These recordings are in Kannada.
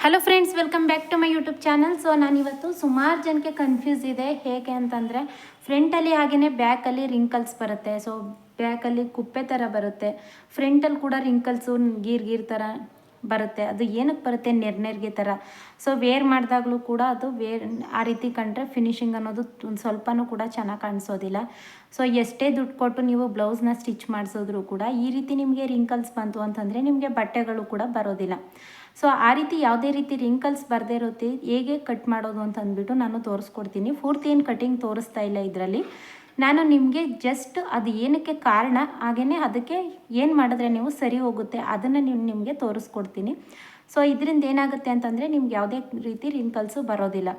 Hello friends, welcome back to my YouTube channel. So ನಾನಿವತ್ತು ಸುಮಾರು ಜನಕ್ಕೆ ಕನ್ಫ್ಯೂಸ್ ಇದೆ. ಹೇಗೆ ಅಂತಂದರೆ, ಫ್ರಂಟಲ್ಲಿ ಹಾಗೆಯೇ ಬ್ಯಾಕಲ್ಲಿ ರಿಂಕಲ್ಸ್ ಬರುತ್ತೆ. ಸೊ ಬ್ಯಾಕಲ್ಲಿ ಕುಪ್ಪೆ ಥರ ಬರುತ್ತೆ, ಫ್ರಂಟಲ್ಲಿ ಕೂಡ ರಿಂಕಲ್ಸು ಗೀರ್ ಥರ ಬರುತ್ತೆ. ಅದು ಏನಕ್ಕೆ ಬರುತ್ತೆ? ನೆರ್ಗೆ ಥರ. ಸೊ ವೇರ್ ಮಾಡಿದಾಗಲೂ ಕೂಡ ಅದು ಆ ರೀತಿ ಕಂಡ್ರೆ ಫಿನಿಶಿಂಗ್ ಅನ್ನೋದು ಒಂದು ಸ್ವಲ್ಪನೂ ಕೂಡ ಚೆನ್ನಾಗಿ ಕಾಣಿಸೋದಿಲ್ಲ. ಸೊ ಎಷ್ಟೇ ದುಡ್ಡು ಕೊಟ್ಟು ನೀವು ಬ್ಲೌಸ್ನ ಸ್ಟಿಚ್ ಮಾಡಿಸಿದ್ರು ಕೂಡ ಈ ರೀತಿ ನಿಮಗೆ ರಿಂಕಲ್ಸ್ ಬಂತು ಅಂತಂದರೆ ನಿಮಗೆ ಬಟ್ಟೆಗಳು ಕೂಡ ಬರೋದಿಲ್ಲ. ಸೊ ಆ ರೀತಿ ಯಾವುದೇ ರೀತಿ ರಿಂಕಲ್ಸ್ ಬರದೇ ಇರುತ್ತೆ ಹೇಗೆ ಕಟ್ ಮಾಡೋದು ಅಂತ ಅಂದ್ಬಿಟ್ಟು ನಾನು ತೋರಿಸ್ಕೊಡ್ತೀನಿ. ಪೂರ್ತಿ ಏನು ಕಟಿಂಗ್ ತೋರಿಸ್ತಾ ಇಲ್ಲ ಇದರಲ್ಲಿ. ನಾನು ನಿಮಗೆ ಜಸ್ಟ್ ಅದು ಏನಕ್ಕೆ ಕಾರಣ, ಹಾಗೆಯೇ ಅದಕ್ಕೆ ಏನು ಮಾಡಿದ್ರೆ ನೀವು ಸರಿ ಹೋಗುತ್ತೆ ಅದನ್ನು ನಿಮಗೆ ತೋರಿಸ್ಕೊಡ್ತೀನಿ. ಸೊ ಇದರಿಂದ ಏನಾಗುತ್ತೆ ಅಂತಂದರೆ ನಿಮ್ಗೆ ಯಾವುದೇ ರೀತಿ ರಿಂಕಲ್ಸು ಬರೋದಿಲ್ಲ,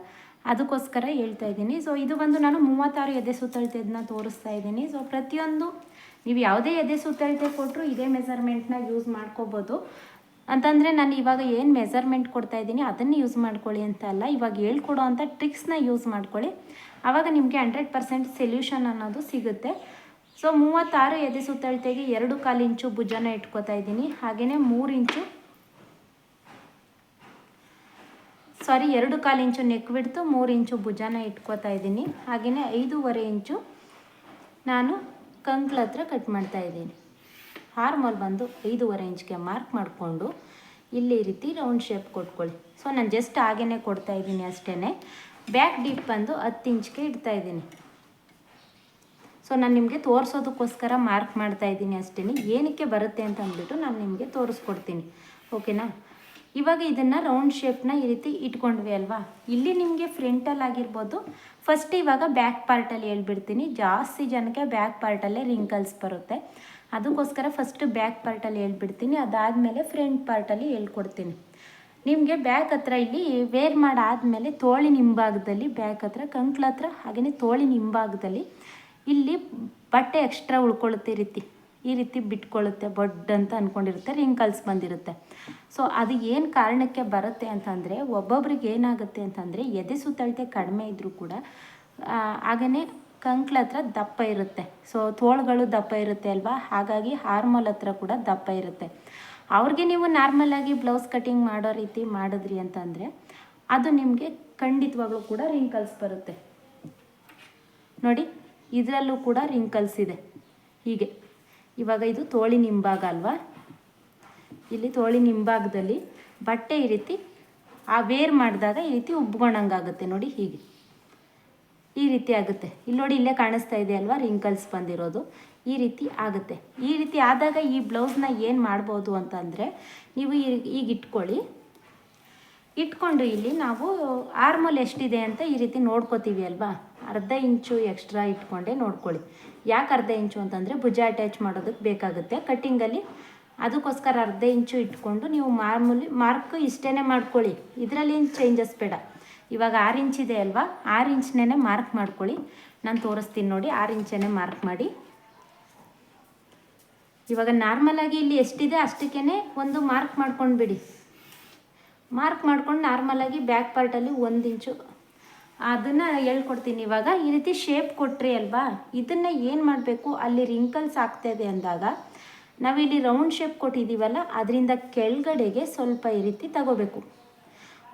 ಅದಕ್ಕೋಸ್ಕರ ಹೇಳ್ತಾ ಇದ್ದೀನಿ. ಸೊ ಇದು ಬಂದು ನಾನು 36 ಎದೆ ಸುತ್ತಳತೆದನ್ನ ತೋರಿಸ್ತಾ ಇದ್ದೀನಿ. ಸೊ ಪ್ರತಿಯೊಂದು ನೀವು ಯಾವುದೇ ಎದೆ ಸುತ್ತಳತೆ ಕೊಟ್ಟರು ಇದೇ ಮೆಸರ್ಮೆಂಟ್ನ ಯೂಸ್ ಮಾಡ್ಕೋಬೋದು. ಅಂತಂದರೆ ನಾನು ಇವಾಗ ಏನು ಮೆಸರ್ಮೆಂಟ್ ಕೊಡ್ತಾ ಇದ್ದೀನಿ ಅದನ್ನು ಯೂಸ್ ಮಾಡ್ಕೊಳ್ಳಿ ಅಂತ ಅಲ್ಲ, ಇವಾಗ ಹೇಳ್ಕೊಡೋ ಅಂಥ ಟ್ರಿಕ್ಸ್ನ ಯೂಸ್ ಮಾಡ್ಕೊಳ್ಳಿ. ಆವಾಗ ನಿಮಗೆ 100% ಸೊಲ್ಯೂಷನ್ ಅನ್ನೋದು ಸಿಗುತ್ತೆ. ಸೊ 36 ಎದೆ ಸುತ್ತಳತೆಗೆ 2.25 ಇಂಚು ಭುಜನ ಇಟ್ಕೋತಾ ಇದ್ದೀನಿ. ಹಾಗೆಯೇ 2.25 ಇಂಚು ನೆಕ್ ಬಿಡ್ತು, 3 ಇಂಚು ಭುಜನ ಇಟ್ಕೋತಾ ಇದ್ದೀನಿ. ಹಾಗೆಯೇ 5.25 ಇಂಚು ನಾನು ಕಂಕ್ಳ ಹತ್ರ ಕಟ್ ಮಾಡ್ತಾ ಇದ್ದೀನಿ. ಆರ್ಮಲ್ಲಿ ಬಂದು 5.25 ಇಂಚ್ಗೆ ಮಾರ್ಕ್ ಮಾಡಿಕೊಂಡು ಇಲ್ಲಿ ಈ ರೀತಿ ರೌಂಡ್ ಶೇಪ್ ಕೊಟ್ಕೊಳ್ಳಿ. ಸೊ ನಾನು ಜಸ್ಟ್ ಹಾಗೇ ಕೊಡ್ತಾ ಇದ್ದೀನಿ ಅಷ್ಟೇ. ಬ್ಯಾಕ್ ಡೀಪ್ ಬಂದು 10 ಇಂಚ್ಗೆ ಇಡ್ತಾ ಇದ್ದೀನಿ. ಸೊ ನಾನು ನಿಮಗೆ ತೋರಿಸೋದಕ್ಕೋಸ್ಕರ ಮಾರ್ಕ್ ಮಾಡ್ತಾ ಇದ್ದೀನಿ ಅಷ್ಟೇ. ಏನಕ್ಕೆ ಬರುತ್ತೆ ಅಂತ ಅಂದ್ಬಿಟ್ಟು ನಾನು ನಿಮಗೆ ತೋರಿಸ್ಕೊಡ್ತೀನಿ, ಓಕೆನಾ? ಇವಾಗ ಇದನ್ನು ರೌಂಡ್ ಶೇಪ್ನ ಈ ರೀತಿ ಇಟ್ಕೊಂಡ್ವಿ ಅಲ್ವಾ. ಇಲ್ಲಿ ನಿಮಗೆ ಫ್ರಂಟಲ್ಲಿ ಆಗಿರ್ಬೋದು. ಫಸ್ಟ್ ಇವಾಗ ಬ್ಯಾಕ್ ಪಾರ್ಟಲ್ಲಿ ಹೇಳ್ಬಿಡ್ತೀನಿ. ಜಾಸ್ತಿ ಜನಕ್ಕೆ ಬ್ಯಾಕ್ ಪಾರ್ಟಲ್ಲೇ ರಿಂಕಲ್ಸ್ ಬರುತ್ತೆ, ಅದಕ್ಕೋಸ್ಕರ ಫಸ್ಟ್ ಬ್ಯಾಕ್ ಪಾರ್ಟಲ್ಲಿ ಹೇಳ್ಬಿಡ್ತೀನಿ. ಅದಾದಮೇಲೆ ಫ್ರಂಟ್ ಪಾರ್ಟಲ್ಲಿ ಹೇಳ್ಕೊಡ್ತೀನಿ. ನಿಮಗೆ ಬ್ಯಾಕ್ ಹತ್ರ ಇಲ್ಲಿ ವೇರ್ ಮಾಡಾದಮೇಲೆ ತೋಳಿನ ಹಿಂಭಾಗದಲ್ಲಿ ಬ್ಯಾಕ್ ಹತ್ರ ಕಂಕ್ಳ ಹತ್ರ ಹಾಗೆಯೇ ತೋಳಿನ ಹಿಂಭಾಗದಲ್ಲಿ ಇಲ್ಲಿ ಬಟ್ಟೆ ಎಕ್ಸ್ಟ್ರಾ ಉಳ್ಕೊಳ್ಳುತ್ತೆ. ಈ ರೀತಿ ಬಿಟ್ಕೊಳ್ಳುತ್ತೆ, ಬಡ್ ಅಂತ ಅಂದ್ಕೊಂಡಿರುತ್ತೆ, ರಿಂಕಲ್ಸ್ ಬಂದಿರುತ್ತೆ. ಸೊ ಅದು ಏನು ಕಾರಣಕ್ಕೆ ಬರುತ್ತೆ ಅಂತಂದರೆ, ಒಬ್ಬೊಬ್ರಿಗೆ ಏನಾಗುತ್ತೆ ಅಂತಂದರೆ ಎದೆ ಸುತ್ತಳತೆ ಕಡಿಮೆ ಇದ್ದರೂ ಕೂಡ ಹಾಗೆಯೇ ಕಂಕ್ಳ ಹತ್ರ ದಪ್ಪ ಇರುತ್ತೆ. ಸೊ ತೋಳುಗಳು ದಪ್ಪ ಇರುತ್ತೆ ಅಲ್ವಾ, ಹಾಗಾಗಿ ಆರ್ಮೋಲ್ ಹತ್ರ ಕೂಡ ದಪ್ಪ ಇರುತ್ತೆ. ಅವ್ರಿಗೆ ನೀವು ನಾರ್ಮಲಾಗಿ ಬ್ಲೌಸ್ ಕಟಿಂಗ್ ಮಾಡೋ ರೀತಿ ಮಾಡಿದ್ರಿ ಅಂತಂದರೆ ಅದು ನಿಮಗೆ ಖಂಡಿತವಾಗ್ಲೂ ಕೂಡ ರಿಂಕಲ್ಸ್ ಬರುತ್ತೆ. ನೋಡಿ, ಇದರಲ್ಲೂ ಕೂಡ ರಿಂಕಲ್ಸ್ ಇದೆ. ಹೀಗೆ ಇವಾಗ ಇದು ತೋಳಿನ ಹಿಂಭಾಗ ಅಲ್ವಾ, ಇಲ್ಲಿ ತೋಳಿನ ಹಿಂಭಾಗದಲ್ಲಿ ಬಟ್ಟೆ ಈ ರೀತಿ ವೇರ್ ಮಾಡಿದಾಗ ಈ ರೀತಿ ಉಬ್ಕೊಂಡಂಗಾಗುತ್ತೆ. ನೋಡಿ, ಹೀಗೆ ಈ ರೀತಿ ಆಗುತ್ತೆ. ಇಲ್ಲಿ ನೋಡಿ, ಇಲ್ಲೇ ಕಾಣಿಸ್ತಾ ಇದೆ ಅಲ್ವಾ ರಿಂಕಲ್ಸ್ ಬಂದಿರೋದು. ಈ ರೀತಿ ಆಗುತ್ತೆ. ಈ ರೀತಿ ಆದಾಗ ಈ ಬ್ಲೌಸ್ನ ಏನು ಮಾಡ್ಬೋದು ಅಂತಂದರೆ, ನೀವು ಈಗ ಇಟ್ಕೊಂಡು ಇಲ್ಲಿ ನಾವು ಆರ್ಮೋಲ್ ಎಷ್ಟಿದೆ ಅಂತ ಈ ರೀತಿ ನೋಡ್ಕೋತೀವಿ ಅಲ್ವಾ. ಅರ್ಧ ಇಂಚು ಎಕ್ಸ್ಟ್ರಾ ಇಟ್ಕೊಂಡೆ ನೋಡ್ಕೊಳ್ಳಿ. ಯಾಕೆ ಅರ್ಧ ಇಂಚು ಅಂತಂದರೆ ಭುಜ ಅಟ್ಯಾಚ್ ಮಾಡೋದಕ್ಕೆ ಬೇಕಾಗುತ್ತೆ ಕಟ್ಟಿಂಗಲ್ಲಿ, ಅದಕ್ಕೋಸ್ಕರ ಅರ್ಧ ಇಂಚು ಇಟ್ಕೊಂಡು ನೀವು ಮಾರ್ಕ್ ಇಷ್ಟೇ ಮಾಡ್ಕೊಳ್ಳಿ. ಇದರಲ್ಲಿ ಏನು ಚೇಂಜಸ್ ಬೇಡ. ಇವಾಗ 6 ಇಂಚ್ ಇದೆ ಅಲ್ವಾ, 6 ಇಂಚ್ನೇ ಮಾರ್ಕ್ ಮಾಡ್ಕೊಳ್ಳಿ. ನಾನು ತೋರಿಸ್ತೀನಿ ನೋಡಿ, 6 ಇಂಚೇ ಮಾರ್ಕ್ ಮಾಡಿ. ಇವಾಗ ನಾರ್ಮಲಾಗಿ ಇಲ್ಲಿ ಎಷ್ಟಿದೆ ಅಷ್ಟಕ್ಕೇ ಒಂದು ಮಾರ್ಕ್ ಮಾಡ್ಕೊಂಡು ಬಿಡಿ. ಮಾರ್ಕ್ ಮಾಡ್ಕೊಂಡು ನಾರ್ಮಲಾಗಿ ಬ್ಯಾಕ್ ಪಾರ್ಟಲ್ಲಿ 1 ಇಂಚು ಅದನ್ನು ಹೇಳ್ಕೊಡ್ತೀನಿ. ಇವಾಗ ಈ ರೀತಿ ಶೇಪ್ ಕೊಟ್ರಿ ಅಲ್ವಾ, ಇದನ್ನು ಏನು ಮಾಡಬೇಕು, ಅಲ್ಲಿ ರಿಂಕಲ್ಸ್ ಆಗ್ತಾಯಿದೆ ಅಂದಾಗ ನಾವಿಲ್ಲಿ ರೌಂಡ್ ಶೇಪ್ ಕೊಟ್ಟಿದ್ದೀವಲ್ಲ, ಅದರಿಂದ ಕೆಳಗಡೆಗೆ ಸ್ವಲ್ಪ ಈ ರೀತಿ ತಗೋಬೇಕು.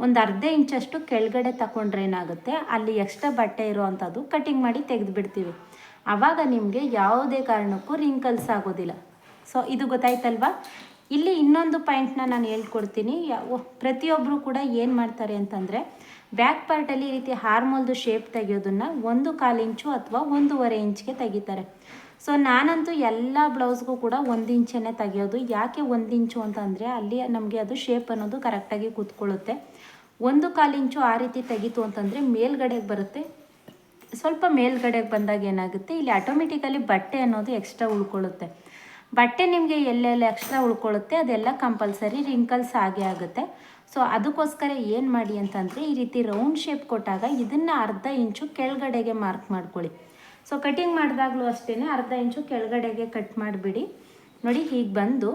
ಒಂದು ಅರ್ಧ ಇಂಚಷ್ಟು ಕೆಳಗಡೆ ತಗೊಂಡ್ರೆ ಏನಾಗುತ್ತೆ, ಅಲ್ಲಿ ಎಕ್ಸ್ಟ್ರಾ ಬಟ್ಟೆ ಇರೋ ಅಂಥದ್ದು ಕಟಿಂಗ್ ಮಾಡಿ ತೆಗೆದುಬಿಡ್ತೀವಿ. ಆವಾಗ ನಿಮಗೆ ಯಾವುದೇ ಕಾರಣಕ್ಕೂ ರಿಂಕಲ್ಸ್ ಆಗೋದಿಲ್ಲ. ಸೊ ಇದು ಗೊತ್ತಾಯ್ತಲ್ವಾ. ಇಲ್ಲಿ ಇನ್ನೊಂದು ಪಾಯಿಂಟ್ನ ನಾನು ಹೇಳ್ಕೊಡ್ತೀನಿ. ಪ್ರತಿಯೊಬ್ಬರು ಕೂಡ ಏನು ಮಾಡ್ತಾರೆ ಅಂತಂದರೆ, ಬ್ಯಾಕ್ ಪಾರ್ಟಲ್ಲಿ ಈ ರೀತಿ ಹಾರ್ಮೋಲ್ದು ಶೇಪ್ ತೆಗೆಯೋದನ್ನು 1/4 ಇಂಚು ಅಥವಾ 1.5 ಇಂಚ್ಗೆ ತೆಗಿತಾರೆ. ಸೊ ನಾನಂತೂ ಎಲ್ಲ ಬ್ಲೌಸ್ಗೂ ಕೂಡ 1 ಇಂಚೇ ತೆಗಿಯೋದು. ಯಾಕೆ 1 ಇಂಚು ಅಂತಂದರೆ, ಅಲ್ಲಿ ನಮಗೆ ಅದು ಶೇಪ್ ಅನ್ನೋದು ಕರೆಕ್ಟಾಗಿ ಕೂತ್ಕೊಳ್ಳುತ್ತೆ. 1/4 ಇಂಚು ಆ ರೀತಿ ತೆಗೀತು ಅಂತಂದರೆ ಮೇಲ್ಗಡೆಗೆ ಬರುತ್ತೆ. ಸ್ವಲ್ಪ ಮೇಲ್ಗಡೆಗೆ ಬಂದಾಗ ಏನಾಗುತ್ತೆ, ಇಲ್ಲಿ ಆಟೋಮೆಟಿಕಲಿ ಬಟ್ಟೆ ಅನ್ನೋದು ಎಕ್ಸ್ಟ್ರಾ ಉಳ್ಕೊಳ್ಳುತ್ತೆ. ಬಟ್ಟೆ ನಿಮಗೆ ಎಲ್ಲೆಲ್ಲ ಎಕ್ಸ್ಟ್ರಾ ಉಳ್ಕೊಳ್ಳುತ್ತೆ ಅದೆಲ್ಲ ಕಂಪಲ್ಸರಿ ರಿಂಕಲ್ಸ್ ಆಗೇ ಆಗುತ್ತೆ. ಸೊ ಅದಕ್ಕೋಸ್ಕರ ಏನು ಮಾಡಿ ಅಂತಂದರೆ, ಈ ರೀತಿ ರೌಂಡ್ ಶೇಪ್ ಕೊಟ್ಟಾಗ ಇದನ್ನು ಅರ್ಧ ಇಂಚು ಕೆಳಗಡೆಗೆ ಮಾರ್ಕ್ ಮಾಡ್ಕೊಳ್ಳಿ. ಸೊ ಕಟಿಂಗ್ ಮಾಡಿದಾಗಲೂ ಅಷ್ಟೇ ಅರ್ಧ ಇಂಚು ಕೆಳಗಡೆಗೆ ಕಟ್ ಮಾಡಿಬಿಡಿ. ನೋಡಿ, ಹೀಗೆ ಬಂದು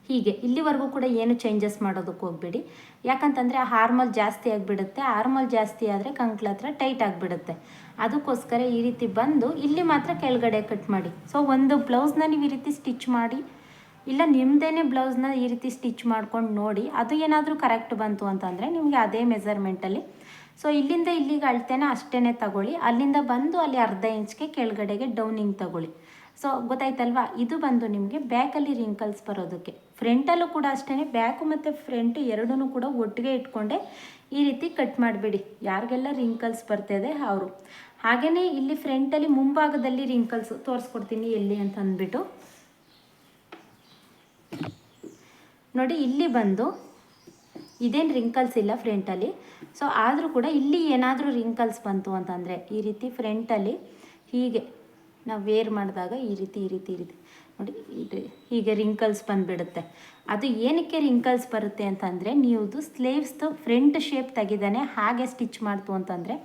ಹೀಗೆ ಇಲ್ಲಿವರೆಗೂ ಕೂಡ ಏನು ಚೇಂಜಸ್ ಮಾಡೋದಕ್ಕೆ ಹೋಗಬೇಡಿ. ಯಾಕಂತಂದರೆ ಆರ್ಮಲ್ ಜಾಸ್ತಿ ಆಗಿಬಿಡುತ್ತೆ. ಆರ್ಮಲ್ ಜಾಸ್ತಿ ಆದರೆ ಕಂಕ್ಳ ಹತ್ರ ಟೈಟ್ ಆಗಿಬಿಡುತ್ತೆ. ಅದಕ್ಕೋಸ್ಕರ ಈ ರೀತಿ ಬಂದು ಇಲ್ಲಿ ಮಾತ್ರ ಕೆಳಗಡೆ ಕಟ್ ಮಾಡಿ. ಸೊ ಒಂದು ಬ್ಲೌಸ್ನ ನೀವು ಈ ರೀತಿ ಸ್ಟಿಚ್ ಮಾಡಿ ಇಲ್ಲ ನಿಮ್ಮದೇ ಬ್ಲೌಸ್ನ ಈ ರೀತಿ ಸ್ಟಿಚ್ ಮಾಡ್ಕೊಂಡು ನೋಡಿ, ಅದು ಏನಾದರೂ ಕರೆಕ್ಟ್ ಬಂತು ಅಂತಂದರೆ ನಿಮಗೆ ಅದೇ ಮೆಸರ್ಮೆಂಟಲ್ಲಿ, ಸೊ ಇಲ್ಲಿಂದ ಇಲ್ಲಿಗೆ ಅಳ್ತೇನೆ ಅಷ್ಟೇ ತಗೊಳ್ಳಿ, ಅಲ್ಲಿಂದ ಬಂದು ಅಲ್ಲಿ ಅರ್ಧ ಇಂಚ್ಗೆ ಕೆಳಗಡೆಗೆ ಡೌನಿಂಗ್ ತಗೊಳ್ಳಿ. ಸೊ ಗೊತ್ತಾಯ್ತಲ್ವಾ, ಇದು ಬಂದು ನಿಮಗೆ ಬ್ಯಾಕಲ್ಲಿ ರಿಂಕಲ್ಸ್ ಬರೋದಕ್ಕೆ. ಫ್ರಂಟಲ್ಲೂ ಕೂಡ ಅಷ್ಟೇ, ಬ್ಯಾಕು ಮತ್ತು ಫ್ರಂಟು ಎರಡೂ ಕೂಡ ಒಟ್ಟಿಗೆ ಇಟ್ಕೊಂಡೆ ಈ ರೀತಿ ಕಟ್ ಮಾಡಿಬಿಡಿ. ಯಾರಿಗೆಲ್ಲ ರಿಂಕಲ್ಸ್ ಬರ್ತಿದೆ ಅವರು. ಹಾಗೆಯೇ ಇಲ್ಲಿ ಫ್ರಂಟಲ್ಲಿ ಮುಂಭಾಗದಲ್ಲಿ ರಿಂಕಲ್ಸ್ ತೋರಿಸ್ಕೊಡ್ತೀನಿ ಎಲ್ಲಿ ಅಂತ ಅಂದ್ಬಿಟ್ಟು ನೋಡಿ. ಇಲ್ಲಿ ಬಂದು ಇದೇನು ರಿಂಕಲ್ಸ್ ಇಲ್ಲ ಫ್ರಂಟಲ್ಲಿ, ಸೊ ಆದರೂ ಕೂಡ ಇಲ್ಲಿ ಏನಾದರೂ ರಿಂಕಲ್ಸ್ ಬಂತು ಅಂತಂದರೆ ಈ ರೀತಿ ಫ್ರಂಟಲ್ಲಿ ಹೀಗೆ ನಾವು ವೇರ್ ಮಾಡಿದಾಗ ಈ ರೀತಿ ನೋಡಿ ಹೀಗೆ ರಿಂಕಲ್ಸ್ ಬಂದುಬಿಡುತ್ತೆ. ಅದು ಏನಕ್ಕೆ ರಿಂಕಲ್ಸ್ ಬರುತ್ತೆ ಅಂತಂದರೆ, ನೀವುದು ಸ್ಲೀವ್ಸ್ದು ಫ್ರಂಟ್ ಶೇಪ್ ತೆಗಿದಾನೆ ಹಾಗೆ ಸ್ಟಿಚ್ ಮಾಡ್ತು ಅಂತಂದರೆ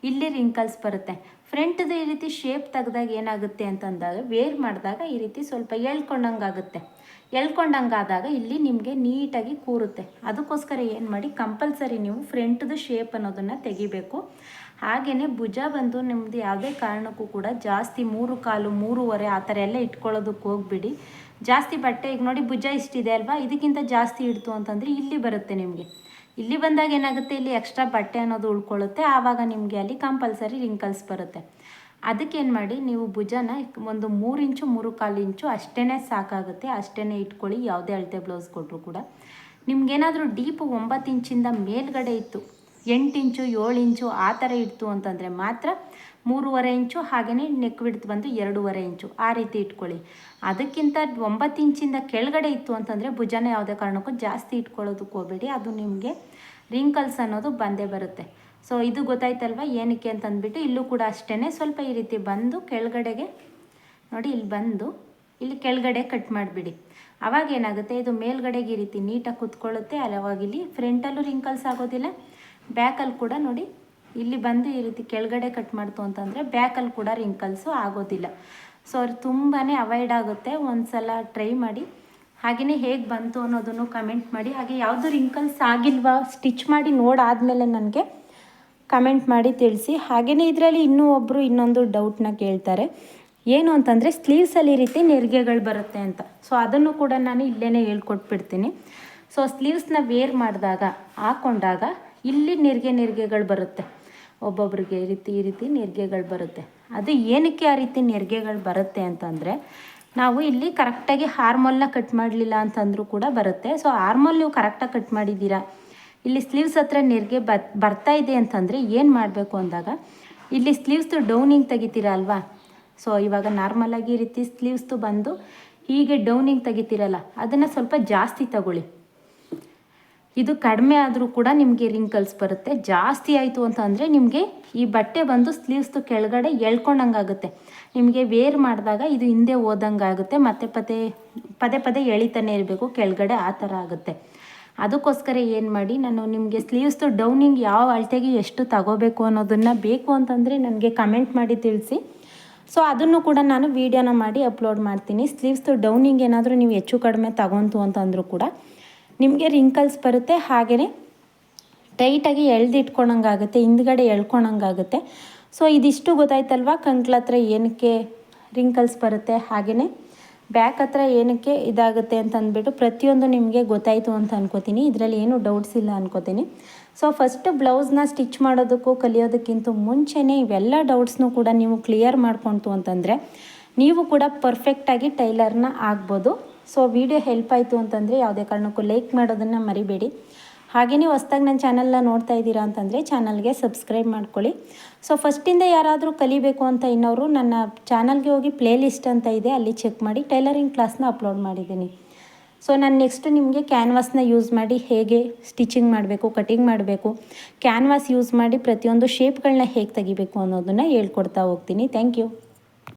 ಇಲ್ಲಿ ರಿಂಕಲ್ಸ್ ಬರುತ್ತೆ. ಫ್ರಂಟ್ದು ಈ ರೀತಿ ಶೇಪ್ ತೆಗ್ದಾಗ ಏನಾಗುತ್ತೆ ಅಂತಂದಾಗ ವೇರ್ ಮಾಡಿದಾಗ ಈ ರೀತಿ ಸ್ವಲ್ಪ ಎಳ್ಕೊಂಡಂಗಾಗುತ್ತೆ. ಎಳ್ಕೊಂಡಂಗಾದಾಗ ಇಲ್ಲಿ ನಿಮಗೆ ನೀಟಾಗಿ ಕೂರುತ್ತೆ. ಅದಕ್ಕೋಸ್ಕರ ಏನು ಮಾಡಿ, ಕಂಪಲ್ಸರಿ ನೀವು ಫ್ರಂಟ್ದು ಶೇಪ್ ಅನ್ನೋದನ್ನು ತೆಗಿಬೇಕು. ಹಾಗೆಯೇ ಭುಜ ಬಂದು ನಿಮ್ಮದು ಯಾವುದೇ ಕಾರಣಕ್ಕೂ ಕೂಡ ಜಾಸ್ತಿ 3 ಕಾಲು 3.5 ಆ ಥರ ಎಲ್ಲ ಇಟ್ಕೊಳ್ಳೋದಕ್ಕೆ ಹೋಗ್ಬಿಡಿ. ಜಾಸ್ತಿ ಬಟ್ಟೆ ಈಗ ನೋಡಿ ಭುಜ ಇಷ್ಟಿದೆ ಅಲ್ವಾ, ಇದಕ್ಕಿಂತ ಜಾಸ್ತಿ ಇಡ್ತು ಅಂತಂದರೆ ಇಲ್ಲಿ ಬರುತ್ತೆ ನಿಮಗೆ. ಇಲ್ಲಿ ಬಂದಾಗ ಏನಾಗುತ್ತೆ, ಇಲ್ಲಿ ಎಕ್ಸ್ಟ್ರಾ ಬಟ್ಟೆ ಅನ್ನೋದು ಉಳ್ಕೊಳ್ಳುತ್ತೆ, ಆವಾಗ ನಿಮಗೆ ಅಲ್ಲಿ ಕಂಪಲ್ಸರಿ ರಿಂಕಲ್ಸ್ ಬರುತ್ತೆ. ಅದಕ್ಕೇನು ಮಾಡಿ, ನೀವು ಭುಜನ ಒಂದು 3 ಇಂಚು 3/4 ಇಂಚು ಅಷ್ಟೇ ಸಾಕಾಗುತ್ತೆ, ಅಷ್ಟೇ ಇಟ್ಕೊಳ್ಳಿ. ಯಾವುದೇ ಅಳತೆ ಬ್ಲೌಸ್ ಕೊಟ್ಟರು ಕೂಡ ನಿಮ್ಗೇನಾದರೂ ಡೀಪು 9 ಇಂಚಿಂದ ಮೇಲ್ಗಡೆ ಇತ್ತು, 8 ಇಂಚು 7 ಇಂಚು ಆ ಥರ ಇಡ್ತು ಅಂತಂದರೆ ಮಾತ್ರ 3.5 ಇಂಚು, ಹಾಗೆಯೇ ನೆಕ್ ವಿಡ್ತ್ ಬಂದು 2.5 ಇಂಚು ಆ ರೀತಿ ಇಟ್ಕೊಳ್ಳಿ. ಅದಕ್ಕಿಂತ 9 ಇಂಚಿಂದ ಕೆಳಗಡೆ ಇತ್ತು ಅಂತಂದರೆ ಭುಜನ ಯಾವುದೇ ಕಾರಣಕ್ಕೂ ಜಾಸ್ತಿ ಇಟ್ಕೊಳ್ಳೋದಕ್ಕೆ ಹೋಗಬೇಡಿ, ಅದು ನಿಮಗೆ ರಿಂಕಲ್ಸ್ ಅನ್ನೋದು ಬಂದೇ ಬರುತ್ತೆ. ಸೊ ಇದು ಗೊತ್ತಾಯ್ತಲ್ವ ಏನಕ್ಕೆ ಅಂತಂದ್ಬಿಟ್ಟು. ಇಲ್ಲೂ ಕೂಡ ಅಷ್ಟೇ ಸ್ವಲ್ಪ ಈ ರೀತಿ ಬಂದು ಕೆಳಗಡೆಗೆ ನೋಡಿ, ಇಲ್ಲಿ ಬಂದು ಇಲ್ಲಿ ಕೆಳಗಡೆ ಕಟ್ ಮಾಡಿಬಿಡಿ. ಆವಾಗ ಏನಾಗುತ್ತೆ, ಇದು ಮೇಲ್ಗಡೆಗೆ ಈ ರೀತಿ ನೀಟಾಗಿ ಕೂತ್ಕೊಳ್ಳುತ್ತೆ. ಅವಾಗ ಇಲ್ಲಿ ಫ್ರಂಟಲ್ಲೂ ರಿಂಕಲ್ಸ್ ಆಗೋದಿಲ್ಲ, ಬ್ಯಾಕಲ್ಲಿ ಕೂಡ ನೋಡಿ ಇಲ್ಲಿ ಬಂದು ಈ ರೀತಿ ಕೆಳಗಡೆ ಕಟ್ ಮಾಡ್ತು ಅಂತಂದರೆ ಬ್ಯಾಕಲ್ಲಿ ಕೂಡ ರಿಂಕಲ್ಸು ಆಗೋದಿಲ್ಲ. ಸೊ ಅದು ತುಂಬಾ ಅವಾಯ್ಡ್ ಆಗುತ್ತೆ. ಒಂದು ಸಲ ಟ್ರೈ ಮಾಡಿ. ಹಾಗೆಯೇ ಹೇಗೆ ಬಂತು ಅನ್ನೋದನ್ನು ಕಮೆಂಟ್ ಮಾಡಿ. ಹಾಗೆ ಯಾವುದು ರಿಂಕಲ್ಸ್ ಆಗಿಲ್ವಾ ಸ್ಟಿಚ್ ಮಾಡಿ ನೋಡಾದಮೇಲೆ ನನಗೆ ಕಮೆಂಟ್ ಮಾಡಿ ತಿಳಿಸಿ. ಹಾಗೆಯೇ ಇದರಲ್ಲಿ ಇನ್ನೊಂದು ಡೌಟ್ನ ಕೇಳ್ತಾರೆ, ಏನು ಅಂತಂದರೆ ಸ್ಲೀವ್ಸಲ್ಲಿ ಈ ರೀತಿ ನೆರಿಗೆಗಳು ಬರುತ್ತೆ ಅಂತ. ಸೊ ಅದನ್ನು ಕೂಡ ನಾನು ಇಲ್ಲೇ ಹೇಳ್ಕೊಟ್ಬಿಡ್ತೀನಿ. ಸೊ ಸ್ಲೀವ್ಸ್ನ ವೇರ್ ಮಾಡಿದಾಗ ಹಾಕ್ಕೊಂಡಾಗ ಇಲ್ಲಿ ನೆರಿಗೆಗಳು ಬರುತ್ತೆ, ಒಬ್ಬೊಬ್ರಿಗೆ ಈ ರೀತಿ ನೆರಿಗೆಗಳು ಬರುತ್ತೆ. ಅದು ಏನಕ್ಕೆ ಆ ರೀತಿ ನೆರಿಗೆಗಳು ಬರುತ್ತೆ ಅಂತಂದರೆ, ನಾವು ಇಲ್ಲಿ ಕರೆಕ್ಟಾಗಿ ಹಾರ್ಮೋಲ್ನ ಕಟ್ ಮಾಡಲಿಲ್ಲ ಅಂತಂದರೂ ಕೂಡ ಬರುತ್ತೆ. ಸೊ ಹಾರ್ಮೋಲ್ ನೀವು ಕರೆಕ್ಟಾಗಿ ಕಟ್ ಮಾಡಿದ್ದೀರಾ, ಇಲ್ಲಿ ಸ್ಲೀವ್ಸ್ ಹತ್ರ ನೆರಿಗೆ ಬರ್ತಾ ಇದೆ ಅಂತಂದರೆ ಏನು ಮಾಡಬೇಕು ಅಂದಾಗ, ಇಲ್ಲಿ ಸ್ಲೀವ್ಸ್ದು ಡೌನಿಂಗ್ ತೆಗಿತೀರಾ ಅಲ್ವಾ. ಸೊ ಇವಾಗ ನಾರ್ಮಲಾಗಿ ಈ ರೀತಿ ಸ್ಲೀವ್ಸ್ದು ಬಂದು ಹೀಗೆ ಡೌನಿಂಗ್ ತೆಗಿತೀರಲ್ಲ, ಅದನ್ನು ಸ್ವಲ್ಪ ಜಾಸ್ತಿ ತಗೊಳ್ಳಿ. ಇದು ಕಡಿಮೆ ಆದರೂ ಕೂಡ ನಿಮಗೆ ರಿಂಕಲ್ಸ್ ಬರುತ್ತೆ. ಜಾಸ್ತಿ ಆಯಿತು ಅಂತಂದರೆ ನಿಮಗೆ ಈ ಬಟ್ಟೆ ಬಂದು ಸ್ಲೀವ್ಸ್ದು ಕೆಳಗಡೆ ಎಳ್ಕೊಂಡಂಗಾಗುತ್ತೆ. ನಿಮಗೆ ವೇರ್ ಮಾಡಿದಾಗ ಇದು ಹಿಂದೆ ಹೋದಂಗೆ ಆಗುತ್ತೆ, ಮತ್ತೆ ಪದೇ ಎಳಿತಾನೆ ಇರಬೇಕು ಕೆಳಗಡೆ, ಆ ಥರ ಆಗುತ್ತೆ. ಅದಕ್ಕೋಸ್ಕರ ಏನು ಮಾಡಿ, ನಾನು ನಿಮಗೆ ಸ್ಲೀವ್ಸ್ದು ಡೌನಿಂಗ್ ಯಾವ ಅಳತೆಗೆ ಎಷ್ಟು ತಗೋಬೇಕು ಅನ್ನೋದನ್ನು ಬೇಕು ಅಂತಂದರೆ ನನಗೆ ಕಮೆಂಟ್ ಮಾಡಿ ತಿಳಿಸಿ. ಸೊ ಅದನ್ನು ಕೂಡ ನಾನು ವೀಡಿಯೋನ ಮಾಡಿ ಅಪ್ಲೋಡ್ ಮಾಡ್ತೀನಿ. ಸ್ಲೀವ್ಸ್ದು ಡೌನಿಂಗ್ ಏನಾದರೂ ನೀವು ಹೆಚ್ಚು ಕಡಿಮೆ ತಗೊಂತು ಅಂತಂದರೂ ಕೂಡ ನಿಮಗೆ ರಿಂಕಲ್ಸ್ ಬರುತ್ತೆ. ಹಾಗೆಯೇ ಟೈಟಾಗಿ ಎಳ್ದಿಟ್ಕೊಳಂಗಾಗುತ್ತೆ, ಹಿಂದ್ಗಡೆ ಎಳ್ಕೊಳಂಗಾಗುತ್ತೆ. ಸೊ ಇದಿಷ್ಟು ಗೊತ್ತಾಯ್ತಲ್ವ, ಕಂಕ್ಳ ಹತ್ರ ಏನಕ್ಕೆ ರಿಂಕಲ್ಸ್ ಬರುತ್ತೆ, ಹಾಗೆಯೇ ಬ್ಯಾಕ್ ಹತ್ರ ಏನಕ್ಕೆ ಇದಾಗುತ್ತೆ ಅಂತ ಅಂದ್ಬಿಟ್ಟು ಪ್ರತಿಯೊಂದು ನಿಮಗೆ ಗೊತ್ತಾಯಿತು ಅಂತ ಅನ್ಕೋತೀನಿ. ಇದರಲ್ಲಿ ಏನೂ ಡೌಟ್ಸ್ ಇಲ್ಲ ಅನ್ಕೋತೀನಿ. ಸೊ ಫಸ್ಟು ಬ್ಲೌಸ್ನ ಸ್ಟಿಚ್ ಮಾಡೋದಕ್ಕೂ ಕಲಿಯೋದಕ್ಕಿಂತ ಮುಂಚೆನೇ ಇವೆಲ್ಲ ಡೌಟ್ಸ್ನೂ ಕೂಡ ನೀವು ಕ್ಲಿಯರ್ ಮಾಡ್ಕೊಳ್ತು ಅಂತಂದರೆ ನೀವು ಕೂಡ ಪರ್ಫೆಕ್ಟಾಗಿ ಟೈಲರ್ನ ಆಗ್ಬೋದು. ಸೊ ವಿಡಿಯೋ ಹೆಲ್ಪ್ ಆಯಿತು ಅಂತಂದರೆ ಯಾವುದೇ ಕಾರಣಕ್ಕೂ ಲೈಕ್ ಮಾಡೋದನ್ನು ಮರಿಬೇಡಿ. ಹಾಗೆಯೇ ಹೊಸ್ದಾಗಿ ನನ್ನ ಚಾನಲ್ನ ನೋಡ್ತಾ ಇದ್ದೀರಾ ಅಂತಂದರೆ ಚಾನಲ್ಗೆ ಸಬ್ಸ್ಕ್ರೈಬ್ ಮಾಡ್ಕೊಳ್ಳಿ. ಸೊ ಫಸ್ಟಿಂದ ಯಾರಾದರೂ ಕಲಿಬೇಕು ಅಂತ ಇನ್ನೋರು ನನ್ನ ಚಾನಲ್ಗೆ ಹೋಗಿ ಪ್ಲೇ ಲಿಸ್ಟ್ ಅಂತ ಇದೆ, ಅಲ್ಲಿ ಚೆಕ್ ಮಾಡಿ ಟೈಲರಿಂಗ್ ಕ್ಲಾಸ್ನ ಅಪ್ಲೋಡ್ ಮಾಡಿದ್ದೀನಿ. ಸೊ ನಾನು ನೆಕ್ಸ್ಟ್ ನಿಮಗೆ ಕ್ಯಾನ್ವಾಸ್ನ ಯೂಸ್ ಮಾಡಿ ಹೇಗೆ ಸ್ಟಿಚಿಂಗ್ ಮಾಡಬೇಕು, ಕಟಿಂಗ್ ಮಾಡಬೇಕು, ಕ್ಯಾನ್ವಾಸ್ ಯೂಸ್ ಮಾಡಿ ಪ್ರತಿಯೊಂದು ಶೇಪ್ಗಳನ್ನ ಹೇಗೆ ತೆಗಿಬೇಕು ಅನ್ನೋದನ್ನು ಹೇಳ್ಕೊಡ್ತಾ ಹೋಗ್ತೀನಿ. Thank you.